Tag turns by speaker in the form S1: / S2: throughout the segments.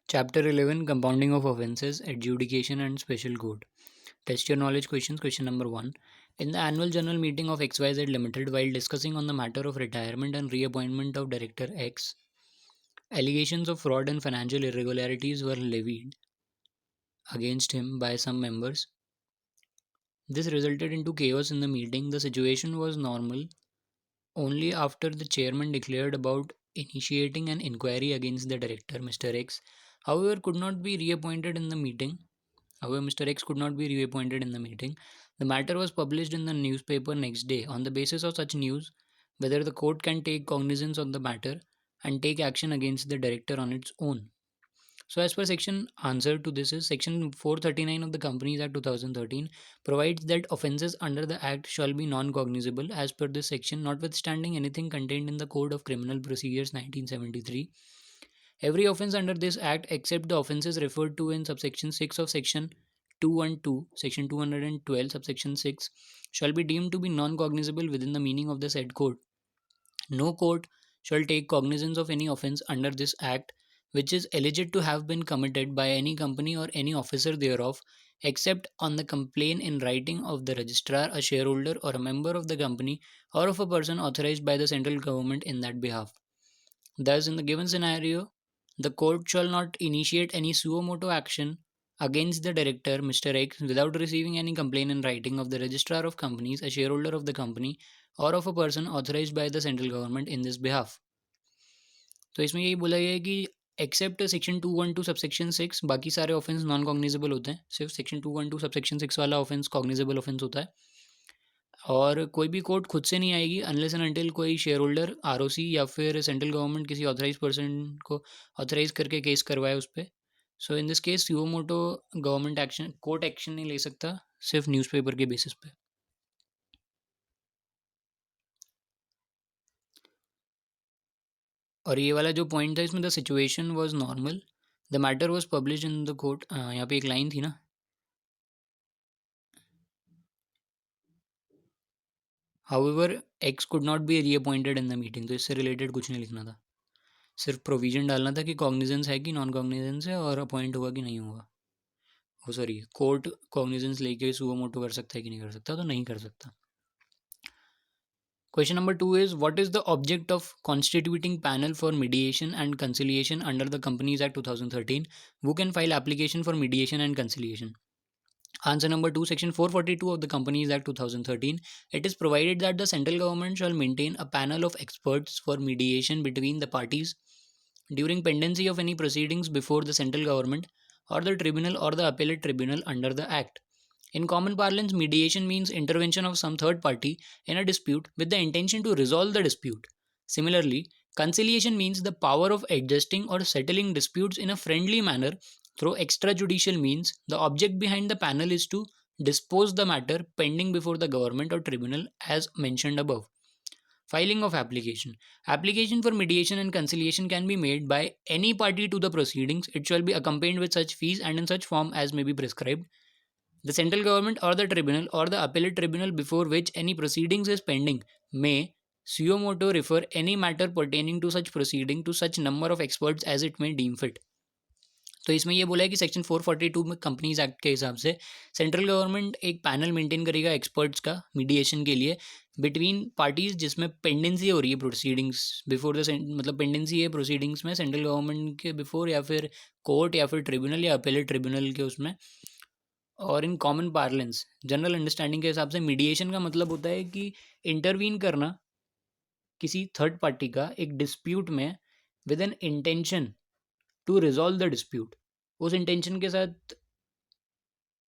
S1: Chapter 11, Compounding of Offences, Adjudication and Special Court. Test your knowledge questions. Question number 1. In the annual general meeting of XYZ Limited, while discussing on the matter of retirement and reappointment of Director X, allegations of fraud and financial irregularities were levied against him by some members. This resulted into chaos in the meeting. The situation was normal only after the chairman declared about initiating an inquiry against the director, Mr. X, however, could not be reappointed in the meeting. However, Mr. X could not be reappointed in the meeting. The matter was published in the newspaper next day. On the basis of such news, whether the court can take cognizance of the matter and take action against the director on its own. So, as per section answer to this is section 439 of the Companies Act 2013 provides that offences under the Act shall be non-cognizable as per this section, notwithstanding anything contained in the Code of Criminal Procedures 1973. Every offence under this Act, except the offences referred to in subsection 6 of section 212, section 212, subsection 6, shall be deemed to be non-cognizable within the meaning of the said code. No court shall take cognizance of any offence under this Act which is alleged to have been committed by any company or any officer thereof, except on the complaint in writing of the registrar, a shareholder, or a member of the company, or of a person authorized by the central government in that behalf. Thus, in the given scenario, the court shall not initiate any suo motu action against the director, Mr. X, without receiving any complaint in writing of the registrar of companies, a shareholder of the company, और of a person authorised by the central government in this behalf. तो इसमें यही बोला गया है कि accept section 212 subsection 6 बाकी सारे ऑफेंस नॉन कॉग्निजेबल होते हैं, सिर्फ सेक्शन 212 सबसेक्शन 6 वाला ऑफेंस कॉग्निजेबल ऑफेंस होता है. और कोई भी कोर्ट खुद से नहीं आएगी अनलेस एंड अनटिल कोई शेयर होल्डर आरओसी या फिर सेंट्रल गवर्नमेंट किसी ऑथराइज पर्सन को ऑथराइज करके केस करवाए उस पर. So in this case suo motu government action court action नहीं ले सकता, सिर्फ न्यूज़पेपर के बेसिस पे. और ये वाला जो पॉइंट था इसमें the situation was normal, the matter was publish in the court. यहाँ पे एक लाइन थी ना, however x could not be reappointed in the meeting. तो इससे रिलेटेड कुछ नहीं लिखना था, सिर्फ प्रोविजन डालना था कि कॉग्निजेंस है कि नॉन कॉग्निजेंस है और अपॉइंट हुआ कि नहीं हुआ. वो सॉरी कोर्ट कॉग्निजेंस लेके सुओ मोटो कर सकता है कि नहीं कर सकता, तो नहीं कर सकता. Question number 2 is what is the object of constituting panel for mediation and conciliation under the Companies Act 2013? Who can file application for mediation and conciliation? Answer number 2, section 442 of the Companies Act 2013. It is provided that the central government shall maintain a panel of experts for mediation between the parties during pendency of any proceedings before the central government or the tribunal or the appellate tribunal under the Act. In common parlance, mediation means intervention of some third party in a dispute with the intention to resolve the dispute. Similarly, conciliation means the power of adjusting or settling disputes in a friendly manner through extrajudicial means. The object behind the panel is to dispose the matter pending before the government or tribunal as mentioned above. Filing of application. Application for mediation and conciliation can be made by any party to the proceedings. It shall be accompanied with such fees and in such form as may be prescribed. The central government or the tribunal or the appellate tribunal before which any proceedings is pending may suo motu refer any matter pertaining to such proceeding to such number of experts as it may deem fit. तो इसमें ये बोला है कि section 442 में companies act के हिसाब से सेंट्रल गवर्नमेंट एक पैनल मेंटेन करेगा एक्सपर्ट्स का मीडिएशन के लिए बिटवीन पार्टीज जिसमें पेंडेंसी हो रही है प्रोसीडिंग्स बिफोर द मतलब पेंडेंसी है प्रोसीडिंग्स में सेंट्रल गवर्नमेंट के बिफोर या फिर कोर्ट या फिर ट्रिब्यूनल या अपेलेट ट्रिब्यूनल के उसमें. और in common parlance general understanding के हिसाब से मीडिएशन का मतलब होता है कि इंटरवीन करना किसी थर्ड पार्टी का एक डिस्प्यूट में with an intention to resolve the dispute. उस इंटेंशन के साथ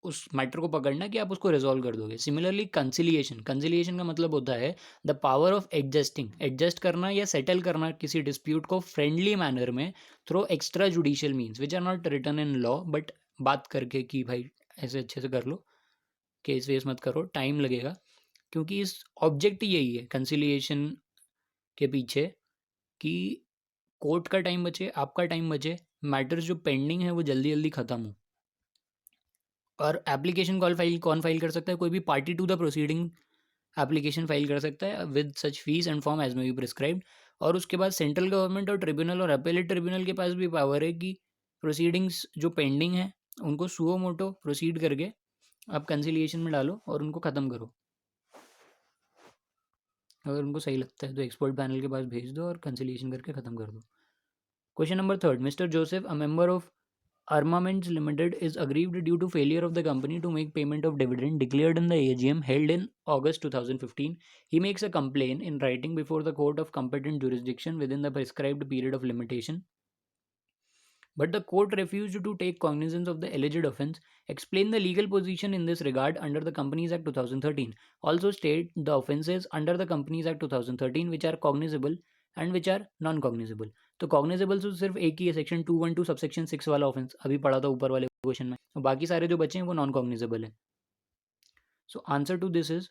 S1: उस मैटर को पकड़ना कि आप उसको रिजॉल्व कर दोगे. सिमिलरली कंसिलिएशन का मतलब होता है the power of adjusting, adjust करना या सेटल करना किसी डिस्प्यूट को फ्रेंडली मैनर में through extra judicial means which are not written in law but बात करके कि भाई ऐसे अच्छे से कर लो, केस वेस मत करो, टाइम लगेगा. क्योंकि इस ऑब्जेक्ट यही है कंसिलिएशन के पीछे कि कोर्ट का टाइम बचे, आपका टाइम बचे, मैटर्स जो पेंडिंग है वो जल्दी जल्दी ख़त्म हो. और एप्लीकेशन कौन फाइल कर सकता है? कोई भी party to the proceeding application file कर सकता है with such fees and form as may be prescribed. और उसके बाद सेंट्रल गवर्नमेंट और ट्रिब्यूनल और अपेलेट ट्रिब्यूनल के पास भी पावर है कि प्रोसीडिंग्स जो पेंडिंग है उनको सुओ मोटो प्रोसीड करके आप कंसिलिएशन में डालो और उनको ख़त्म करो। अगर उनको सही लगता है तो एक्सपर्ट पैनल के पास भेज दो और कंसिलिएशन करके ख़त्म कर दो। Question number 3, mister Joseph, a member of Armaments Limited, is aggrieved due to failure of the company to make payment of dividend declared in the AGM held in August 2015. He makes a complaint in writing before the court of competent jurisdiction within the prescribed period of limitation. But the court refused to take cognizance of the alleged offence. Explain the legal position in this regard under the Companies Act 2013. Also state the offences under the Companies Act 2013 which are cognizable and which are non cognizable. तो cognizable तो सिर्फ एक ही है, section 212 subsection 6 वाला offence अभी पढ़ा था ऊपर वाले क्वेश्चन में, और बाकी सारे जो बचे हैं वो नॉन कॉग्निजेबल है। So answer to this is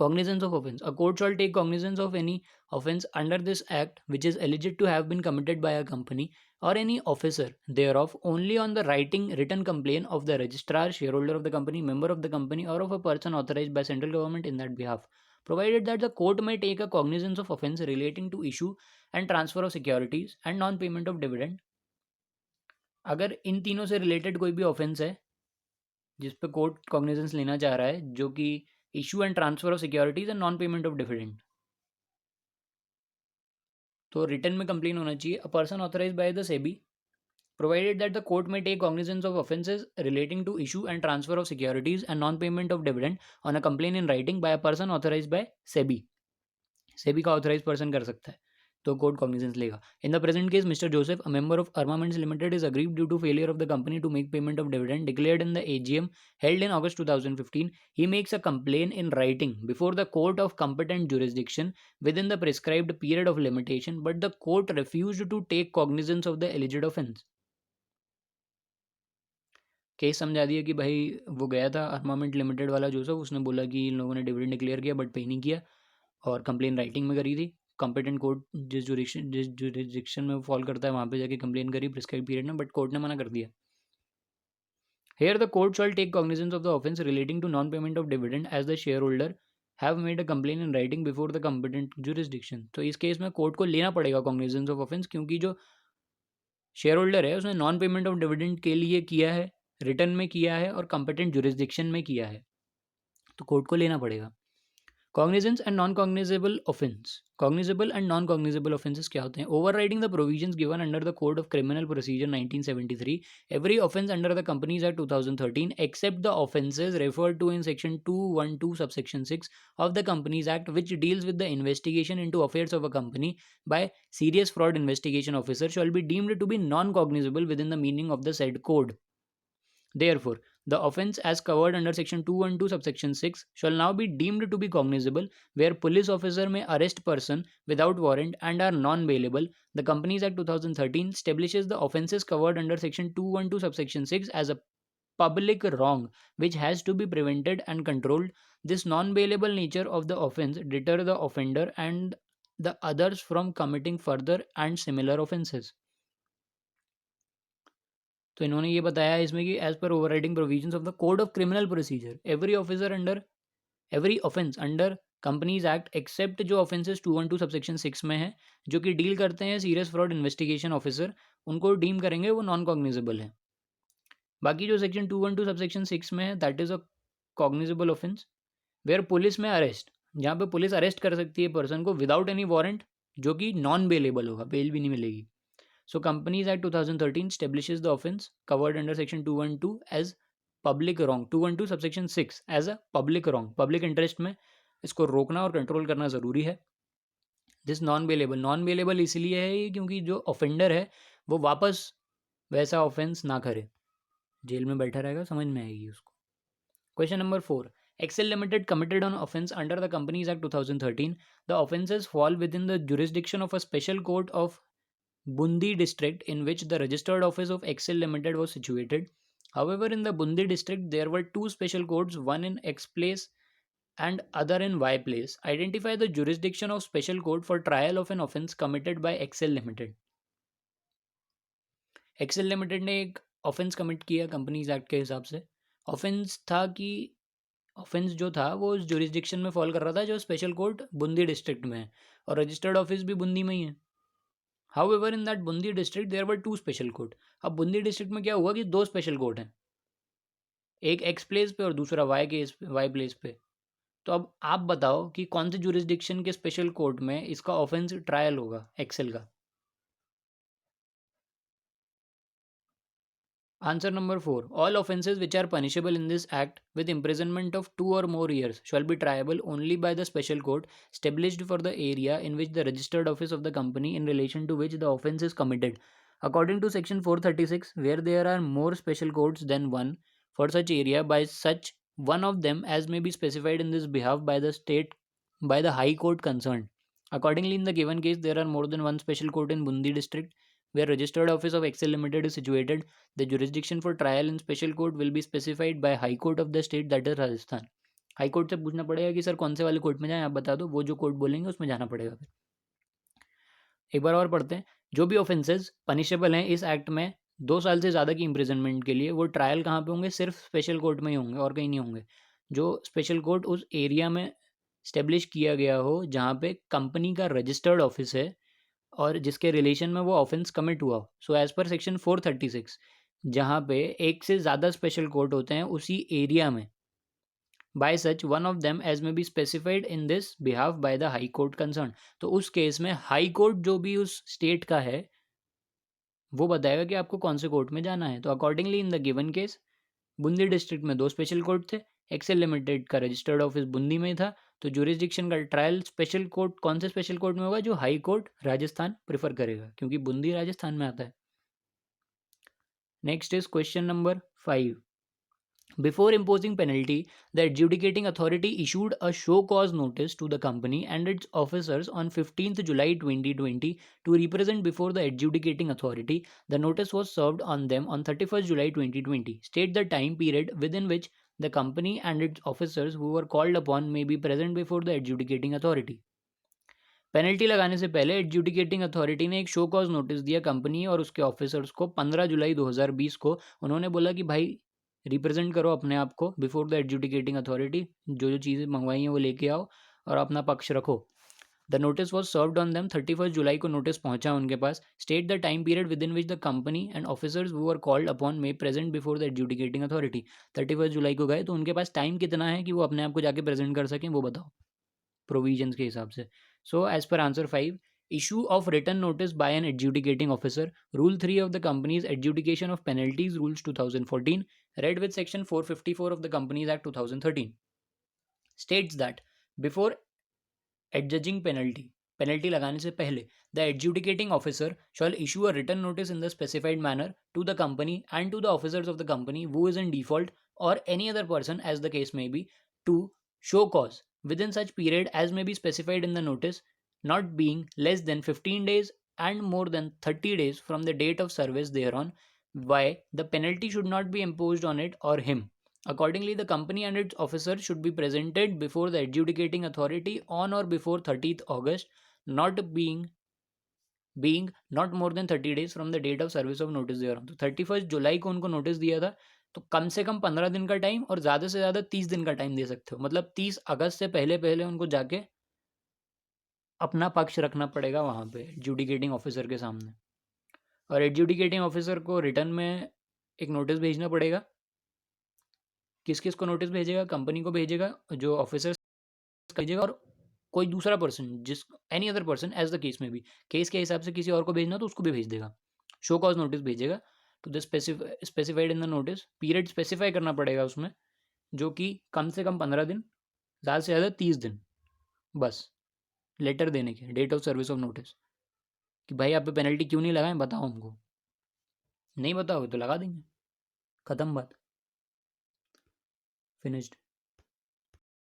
S1: cognizance of offense. A court shall take cognizance of any offense under this act which is alleged to have been committed by a company or any officer thereof only on the written complaint of the registrar, shareholder of the company, member of the company, or of a person authorized by central government in that behalf, provided that the court may take a cognizance of offense relating to issue and transfer of securities and non-payment of dividend. अगर इन तीनों से related कोई भी offence है जिस पे court cognizance लेना चाह रहा है, जो कि issue and transfer of securities and non payment of dividend, तो रिटर्न में कंप्लेन होना चाहिए। A person authorise by the SEBI, provided that the court may take cognizance of offences relating to issue and transfer of securities and non-payment of dividend on a complaint in writing by a person authorized by SEBI. SEBI का authorized person कर सकता है, तो court cognizance लेगा। In the present case mister Joseph, a member of Armaments Limited, is aggrieved due to failure of the company to make payment of dividend declared in the AGM held in August 2015. He makes a complaint in writing before the court of competent jurisdiction within the prescribed period of limitation, but the court refused to take cognizance of the alleged offence. Case समझा दिया कि भाई वो गया था armament limited वाला Joseph, उसने बोला कि इन लोगों ने डिविडेंड डिक्लेयर किया बट पे नहीं किया, और कंप्लेन राइटिंग में करी थी। कॉम्पिटेंट कोर्ट जिस जुरिस्डिक्शन में वो फॉल करता है वहाँ पे जाके कंप्लेन करी प्रिस्क्राइब पीरियड में, बट कोर्ट ने मना कर दिया। Here the court shall take cognizance of the offence relating to non payment of dividend as the shareholder have made a complain in writing before the competent jurisdiction. तो इस case में court को लेना पड़ेगा cognizance of offence, क्योंकि जो share holder है उसने नॉन पेमेंट ऑफ डिविडेंड के लिए किया है, रिटर्न में किया है और कॉम्पिटेंट जुरिस्डिक्शन में किया है, तो कोर्ट को लेना पड़ेगा। Cognizance and non cognizable offence. Cognizable and non cognizable offences क्या होते हैं? Overriding the provisions given under the code of criminal procedure 1973, every offence under the companies act 2013 except the offences referred to in section 212 subsection 6 of the Companies Act, which deals with the investigation into affairs of a company by serious fraud investigation officer, shall be deemed to be non-cognizable within the meaning of the said code. Therefore, the offence as covered under section 212 subsection 6 shall now be deemed to be cognizable where police officer may arrest person without warrant and are non-bailable. The Companies Act 2013 establishes the offences covered under section 212 subsection 6 as a public wrong which has to be prevented and controlled. This non-bailable nature of the offence deter the offender and the others from committing further and similar offences. तो इन्होंने ये बताया इसमें कि as per overriding provisions of the code of criminal procedure every offence under companies act except जो offences 212 subsection 6 में है जो कि डील करते हैं सीरियस फ्रॉड इन्वेस्टिगेशन ऑफिसर, उनको डीम करेंगे वो नॉन कॉग्निजेबल है। बाकी जो सेक्शन 212 सबसेक्शन 6 में है that is a cognizable offence where police में अरेस्ट, जहाँ पे पुलिस अरेस्ट कर सकती है पर्सन को विदाउट एनी वारंट, जो कि नॉन बेलेबल होगा, बेल भी नहीं मिलेगी। So Companies Act 2013 establishes the offence covered under section 212 as public wrong, 212 subsection 6 as a public wrong, public interest में इसको रोकना और कंट्रोल करना ज़रूरी है। दिस नॉन बेलेबल इसलिए है क्योंकि जो ऑफेंडर है वो वापस वैसा ऑफेंस ना करे, जेल में बैठा रहेगा, समझ में आएगी उसको। Question number 4, Excel Limited committed an offence under the Companies Act 2013. The offences fall within the jurisdiction of a special court of Bundi district in which the registered office of Excel Limited was situated. However, in the Bundi district, there were two special courts, one in X place and other in Y place. Identify the jurisdiction of special court for trial of an offence committed by Excel Limited. Excel Limited ने एक offence commit किया companies act के हिसाब से। Offence था कि offence जो था वो उस जुरिस्डिक्शन में फॉल कर रहा था जो स्पेशल कोर्ट बूंदी डिस्ट्रिक्ट में है और रजिस्टर्ड ऑफिस भी बूंदी में ही है। However, in that Bundi district there were 2 special court. अब बुंदी डिस्ट्रिक्ट में क्या हुआ कि 2 स्पेशल कोर्ट हैं, एक एक्स प्लेस पे और दूसरा वाई प्लेस पे। तो अब आप बताओ कि कौन से जुरिस्डिक्शन के स्पेशल कोर्ट में इसका ऑफेंस ट्रायल होगा एक्सेल का। Answer number 4. All offences which are punishable in this act with imprisonment of 2 or more years shall be triable only by the special court established for the area in which the registered office of the company in relation to which the offence is committed. According to section 436, where there are more special courts than one for such area, by such one of them as may be specified in this behalf by the state by the high court concerned. Accordingly, in the given case, there are more than one special court in Bundi district where registered office of Excel Limited is situated. The jurisdiction for trial in special court will be specified by High Court of the state, that is Rajasthan. High court से पूछना पड़ेगा कि sir कौन से वाले court में जाएं, आप बता दो, वो जो कोर्ट बोलेंगे उसमें जाना पड़ेगा। फिर एक बार और पढ़ते हैं। जो भी ऑफेंसेस पनिशेबल हैं इस एक्ट में 2 साल से ज़्यादा की इम्प्रिजनमेंट के लिए, वो ट्रायल कहाँ पे होंगे, सिर्फ स्पेशल कोर्ट में ही होंगे और कहीं नहीं होंगे। जो स्पेशल कोर्ट उस एरिया में स्टेब्लिश किया गया हो जहाँ पे कंपनी का रजिस्टर्ड ऑफिस है और जिसके रिलेशन में वो ऑफेंस कमिट हुआ। सो एज पर सेक्शन 436, जहाँ पे एक से ज़्यादा स्पेशल कोर्ट होते हैं उसी एरिया में, by such one of them as may be specified in this behalf by the high court concerned. तो उस केस में हाई कोर्ट जो भी उस स्टेट का है वो बताएगा कि आपको कौन से कोर्ट में जाना है। तो accordingly in the given case Bundi district में 2 स्पेशल कोर्ट थे, एक्सेल लिमिटेड का रजिस्टर्ड ऑफिस बूंदी में था, तो जुरिस्डिक्शन का ट्रायल स्पेशल कोर्ट कौन से स्पेशल कोर्ट में होगा, जो हाई कोर्ट राजस्थान प्रेफर करेगा, क्योंकि बूंदी राजस्थान में आता है। Next is question number 5. Before imposing penalty, the adjudicating authority issued a show cause notice to the company and its officers on 15th July 2020 to represent before the adjudicating authority. The notice was served on them on 31st July 2020. State the time period within which the company and its officers who were called upon may be present before the adjudicating authority. Penalty लगाने से पहले adjudicating authority ने एक show cause notice दिया company और उसके officers को 15 जुलाई 2020 को। उन्होंने बोला कि भाई रिप्रेजेंट करो अपने आप को बिफोर द एडजुडिकेटिंग अथॉरिटी, जो जो चीज़ें मंगवाई हैं वो लेके आओ और अपना पक्ष रखो। The notice was served on them, 31 जुलाई को नोटिस पहुंचा उनके पास। State the time period within which the company and officers who are called upon may present before the adjudicating authority. 31 जुलाई को गए तो उनके पास टाइम कितना है कि वो अपने आप को जाके प्रेजेंट कर सकें, वो बताओ प्रोविजंस के हिसाब से। So as per answer 5, issue of written notice by an adjudicating officer. Rule 3 of the company's adjudication of penalties rules 2014, read with section 454 of the Companies Act 2013, states that before adjudging penalty लगाने से पहले the adjudicating officer shall issue a written notice in the specified manner to the company and to the officers of the company who is in default or any other person as the case may be to show cause within such period as may be specified in the notice, not being less than 15 days and more than 30 days from the date of service thereon, why the penalty should not be imposed on it or him. Accordingly, the company and its officers should be presented before the adjudicating authority on or before 30th August, not being not more than 30 days from the date of service of notice thereon. तो 31 जुलाई को उनको notice दिया था, तो कम से कम 15 दिन का टाइम और ज़्यादा से ज़्यादा 30 दिन का टाइम दे सकते हो। मतलब 30 अगस्त से पहले पहले उनको जाके अपना पक्ष रखना पड़ेगा वहाँ पे एडजुडिकेटिंग ऑफिसर के सामने। और एडजुडिकेटिंग ऑफिसर को रिटर्न में एक नोटिस भेजना पड़ेगा। किस किस को नोटिस भेजेगा, कंपनी को भेजेगा, जो ऑफिसर्स भेजेगा, और कोई दूसरा पर्सन, जिस any other person as the case में भी, केस के हिसाब से किसी और को भेजना तो उसको भी भेज देगा। शो कॉज नोटिस भेजेगा to the specified in the notice. Period specify करना पड़ेगा उसमें, जो कि कम से कम 15 दिन, ज़्यादा से ज़्यादा 30 दिन बस लेटर देने के, date of service of notice, कि भाई आप पे पेनल्टी क्यों नहीं लगाएं, बताओ हमको। नहीं बताओगे तो लगा देंगे, ख़त्म बात, फिनिश्ड।